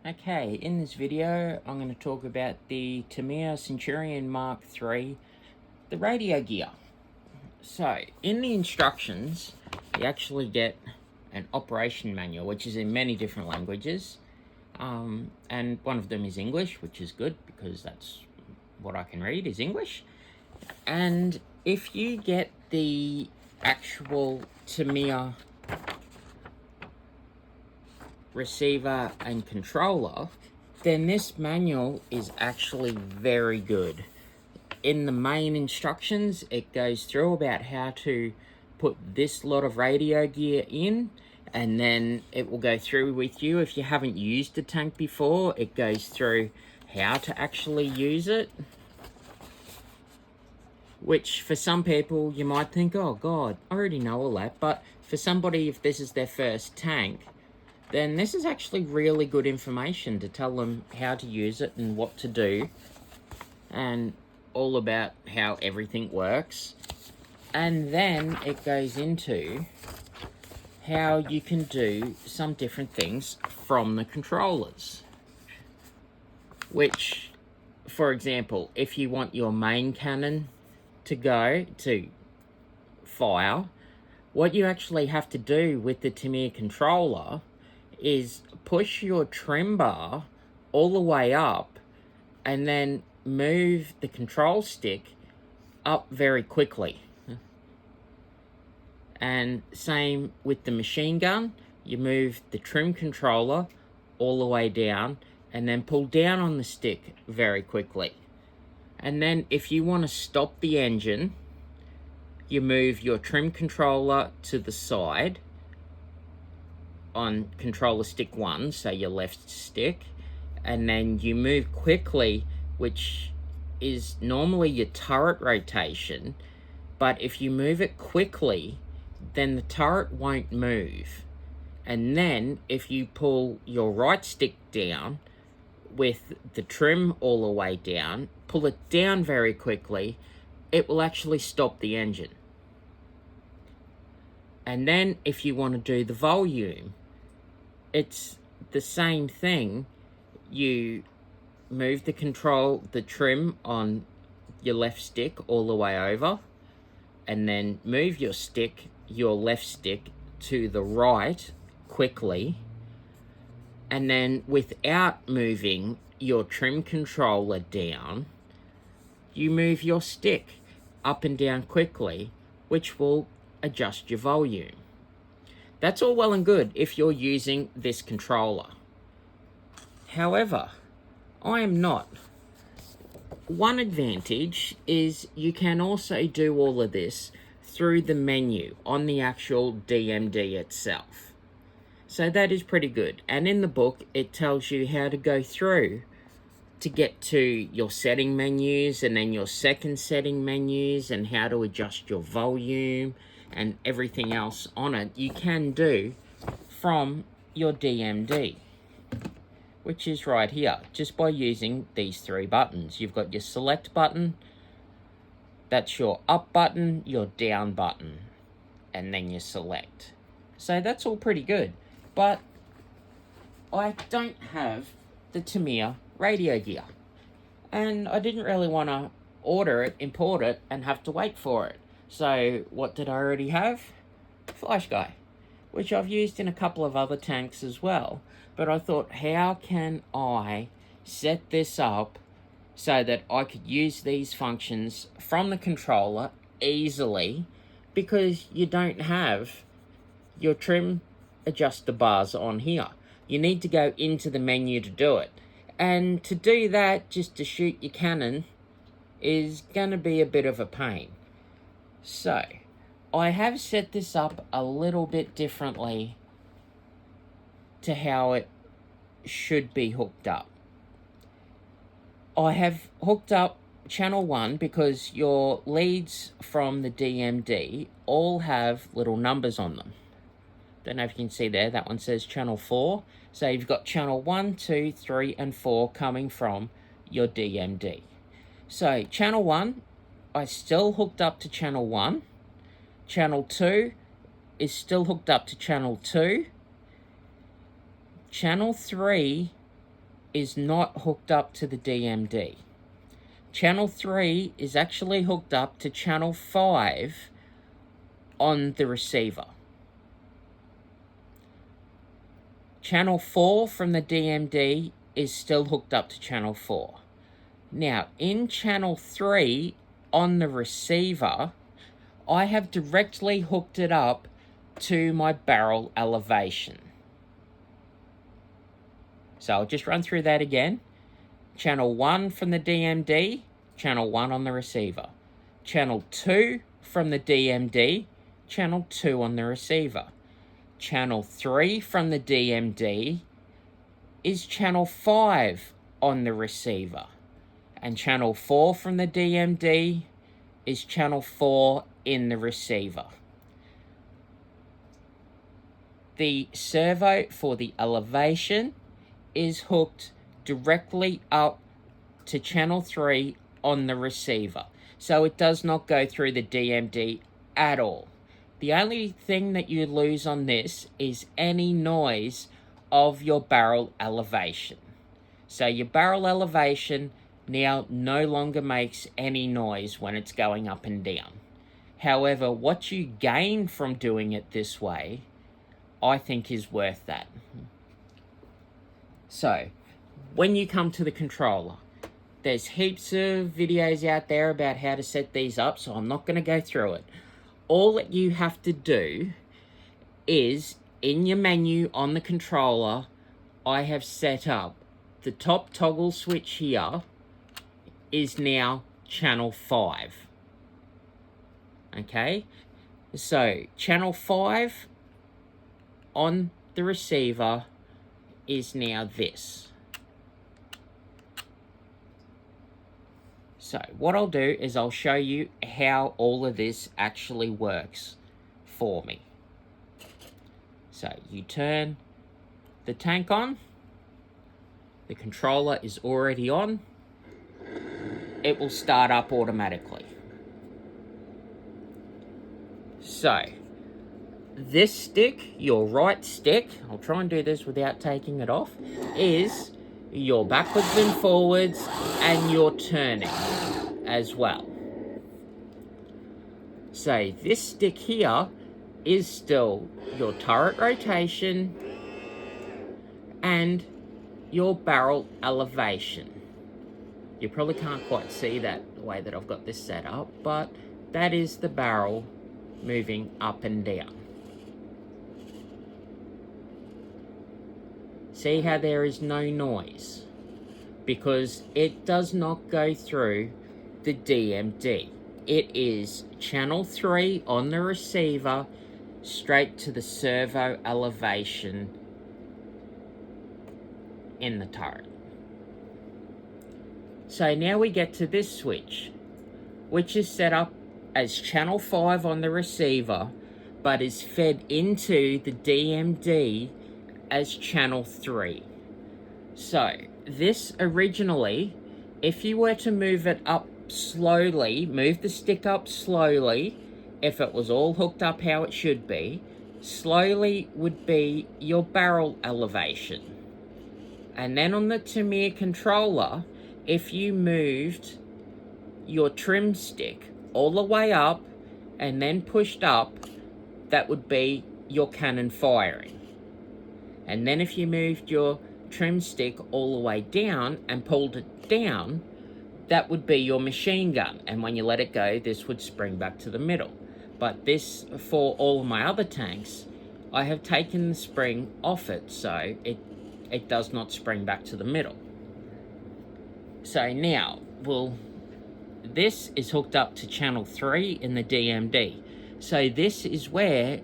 Okay, in this video I'm going to talk about the Tamiya Centurion MK3, the radio gear. So, in the instructions, you actually get an operation manual, which is in many different languages. And one of them is English, which is good because that's what I can read is English. And if you get the actual Tamiya receiver and controller, then this manual is actually very good. In the main instructions, it goes through about how to put this lot of radio gear in, and then it will go through with you. If you haven't used the tank before, it goes through how to actually use it, which for some people you might think, oh god, I already know all that. But for somebody, if this is their first tank, then this is actually really good information to tell them how to use it and what to do, and all about how everything works. And then it goes into how you can do some different things from the controllers. Which, for example, if you want your main cannon to go to fire, what you actually have to do with the Tamiya controller is push your trim bar all the way up and then move the control stick up very quickly. And same with the machine gun, you move the trim controller all the way down and then pull down on the stick very quickly. And then if you want to stop the engine, you move your trim controller to the side on controller stick 1, so your left stick, and then you move quickly, which is normally your turret rotation, but if you move it quickly, then the turret won't move. And then if you pull your right stick down with the trim all the way down, pull it down very quickly, it will actually stop the engine. And then if you want to do the volume, it's the same thing. You move the trim on your left stick all the way over, and then move your left stick to the right quickly, and then without moving your trim controller down, you move your stick up and down quickly, which will adjust your volume. That's all well and good if you're using this controller. However, I am not. One advantage is you can also do all of this through the menu on the actual DMD itself. So that is pretty good. And in the book, it tells you how to go through to get to your setting menus and then your second setting menus and how to adjust your volume and everything else on it you can do from your DMD, which is right here, just by using these 3 buttons. You've got your select button, that's your up button, your down button, and then your select. So that's all pretty good. But I don't have the Tamiya radio gear, and I didn't really want to order it, import it, and have to wait for it. So what did I already have? FlySky, which I've used in a couple of other tanks as well. But I thought, how can I set this up so that I could use these functions from the controller easily, because you don't have your trim adjuster bars on here. You need to go into the menu to do it. And to do that, just to shoot your cannon, is going to be a bit of a pain. So, I have set this up a little bit differently to how it should be hooked up. I have hooked up channel 1 because your leads from the DMD all have little numbers on them. Don't know if you can see there, that one says channel 4. So you've got channel 1, 2, 3, and 4 coming from your DMD. So channel 1, I still hooked up to channel 1. Channel 2 is still hooked up to channel 2. Channel 3 is not hooked up to the DMD. Channel 3 is actually hooked up to channel 5 on the receiver. Channel 4 from the DMD is still hooked up to channel 4. Now, in channel 3 on the receiver, I have directly hooked it up to my barrel elevation. So I'll just run through that again. Channel 1 from the DMD, channel 1 on the receiver. Channel 2 from the DMD, channel 2 on the receiver. Channel 3 from the DMD is channel 5 on the receiver. And channel 4 from the DMD is channel 4 in the receiver. The servo for the elevation is hooked directly up to channel 3 on the receiver. So it does not go through the DMD at all. The only thing that you lose on this is any noise of your barrel elevation. So your barrel elevation now no longer makes any noise when it's going up and down. However, what you gain from doing it this way, I think is worth that. So, when you come to the controller, there's heaps of videos out there about how to set these up, so I'm not going to go through it. All that you have to do is, in your menu on the controller, I have set up the top toggle switch here is now channel 5. Okay? So, channel 5 on the receiver is now this. So what I'll do is I'll show you how all of this actually works for me. So you turn the tank on, the controller is already on, it will start up automatically. So this stick, your right stick, I'll try and do this without taking it off, is your backwards and forwards and your turning as well. So this stick here is still your turret rotation and your barrel elevation. You probably can't quite see that the way that I've got this set up, but that is the barrel moving up and down. See how there is no noise? Because it does not go through the DMD. It is channel 3 on the receiver straight to the servo elevation in the turret. So now we get to this switch, which is set up as channel 5 on the receiver, but is fed into the DMD as channel 3. So this originally, if you were to move it up slowly, move the stick up slowly, if it was all hooked up how it should be, slowly would be your barrel elevation. And then on the Tamiya controller, if you moved your trim stick all the way up and then pushed up, that would be your cannon firing. And then if you moved your trim stick all the way down and pulled it down, that would be your machine gun. And when you let it go, this would spring back to the middle. But this, for all of my other tanks, I have taken the spring off it, so it does not spring back to the middle. So now, this is hooked up to channel 3 in the DMD. So this is where,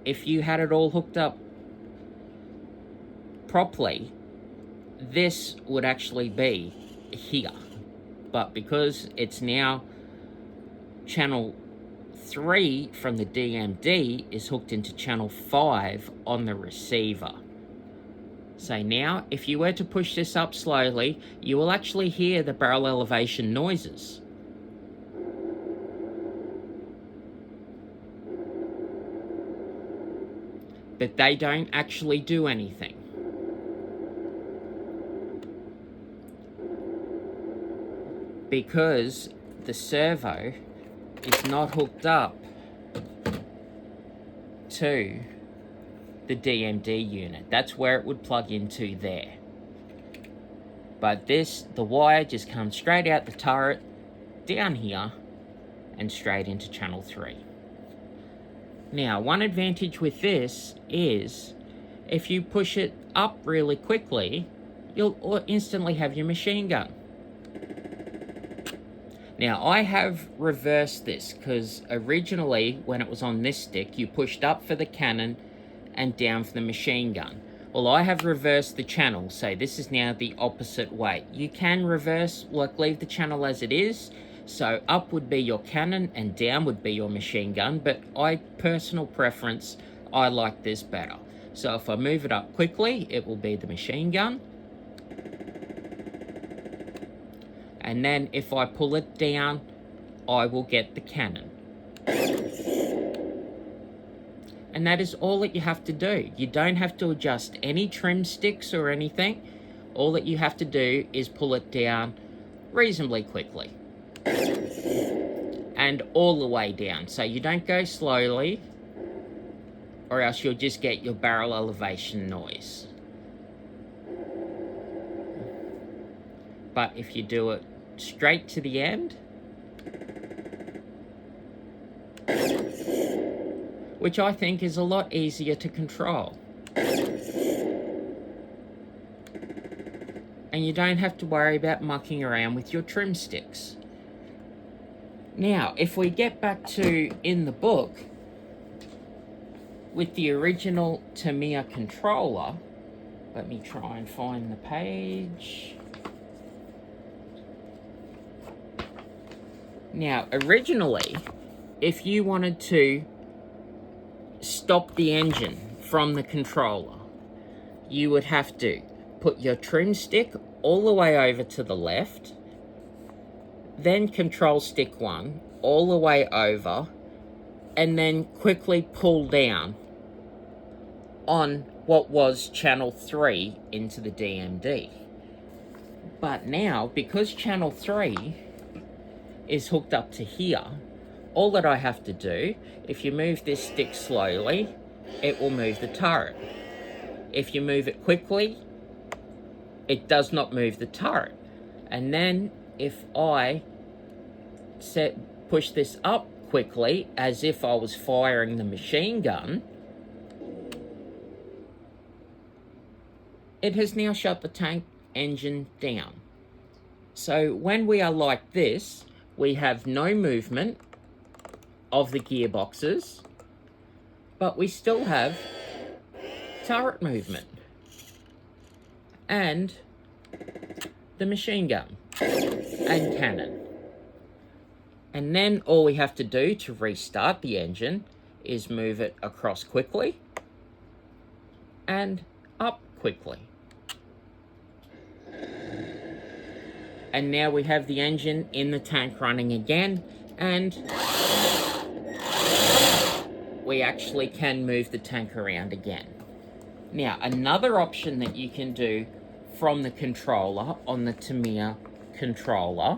if you had it all hooked up properly, this would actually be here. But because it's now channel 3 from the DMD is hooked into channel 5 on the receiver. So now, if you were to push this up slowly, you will actually hear the barrel elevation noises. But they don't actually do anything. because the servo is not hooked up to the DMD unit. That's where it would plug into there. But the wire just comes straight out the turret, down here, and straight into channel 3. Now, one advantage with this is if you push it up really quickly, you'll instantly have your machine gun. Now, I have reversed this because originally, when it was on this stick, you pushed up for the cannon and down for the machine gun. Well, I have reversed the channel, so this is now the opposite way. You can reverse, like leave the channel as it is, so up would be your cannon and down would be your machine gun, but personal preference, I like this better. So if I move it up quickly, it will be the machine gun. And then if I pull it down, I will get the cannon. And that is all that you have to do. You don't have to adjust any trim sticks or anything. All that you have to do is pull it down reasonably quickly. And all the way down. So you don't go slowly, or else you'll just get your barrel elevation noise. But if you do it straight to the end, which I think is a lot easier to control. And you don't have to worry about mucking around with your trim sticks. Now, if we get back to in the book, with the original Tamiya controller, let me try and find the page. Now, originally, if you wanted to stop the engine from the controller, you would have to put your trim stick all the way over to the left, then control stick 1 all the way over, and then quickly pull down on what was channel 3 into the DMD. But now, because channel 3 is hooked up to here, all that I have to do, if you move this stick slowly, it will move the turret. If you move it quickly, it does not move the turret. And then if I push this up quickly, as if I was firing the machine gun, it has now shut the tank engine down. So when we are like this, we have no movement of the gearboxes, but we still have turret movement and the machine gun and cannon. And then all we have to do to restart the engine is move it across quickly and up quickly. And now we have the engine in the tank running again, and we actually can move the tank around again. Now, another option that you can do from the controller on the Tamiya controller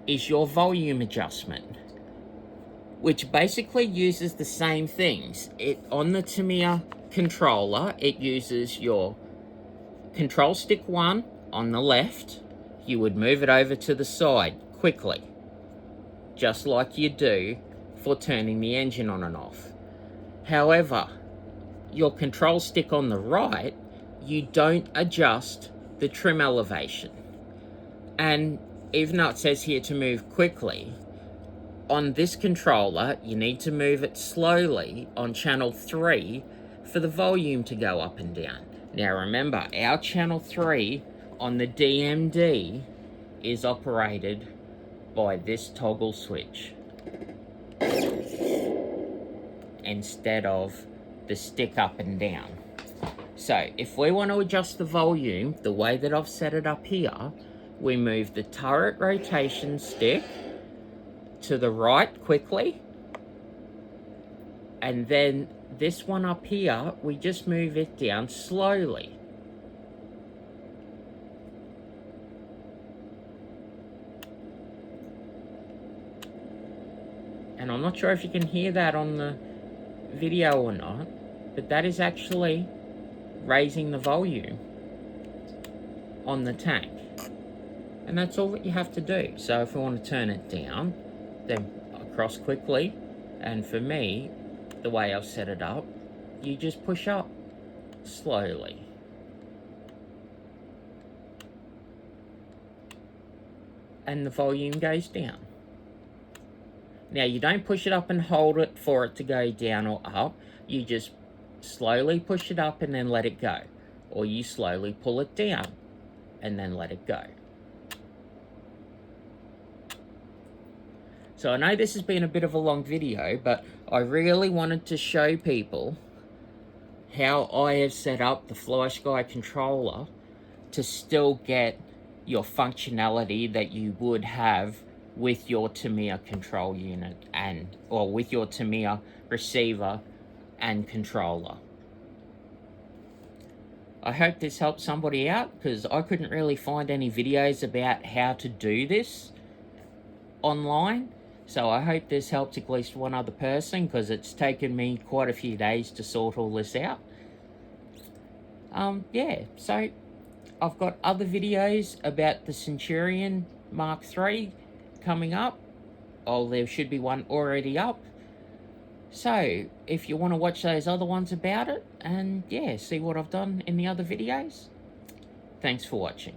is your volume adjustment, which basically uses the same things. On the Tamiya controller, it uses your control stick 1 on the left. You would move it over to the side quickly, just like you do for turning the engine on and off. However, your control stick on the right, you don't adjust the trim elevation. And even though it says here to move quickly, on this controller, you need to move it slowly on channel 3 for the volume to go up and down. Now remember, our channel 3 on the DMD is operated by this toggle switch instead of the stick up and down. So if we want to adjust the volume the way that I've set it up here, we move the turret rotation stick to the right quickly, and then this one up here, we just move it down slowly. And I'm not sure if you can hear that on the video or not, but that is actually raising the volume on the tank. And that's all that you have to do. So if we want to turn it down, then across quickly, and for me, the way I've set it up, you just push up slowly. And the volume goes down. Now you don't push it up and hold it for it to go down or up. You just slowly push it up and then let it go. Or you slowly pull it down and then let it go. So I know this has been a bit of a long video, but I really wanted to show people how I have set up the FlySky controller to still get your functionality that you would have with your Tamiya control unit or with your Tamiya receiver and controller. I hope this helps somebody out, because I couldn't really find any videos about how to do this online. So I hope this helps at least one other person, because it's taken me quite a few days to sort all this out. Yeah, so I've got other videos about the Centurion MK3 coming up. Oh, there should be one already up. So if you want to watch those other ones about it, and yeah, see what I've done in the other videos, thanks for watching.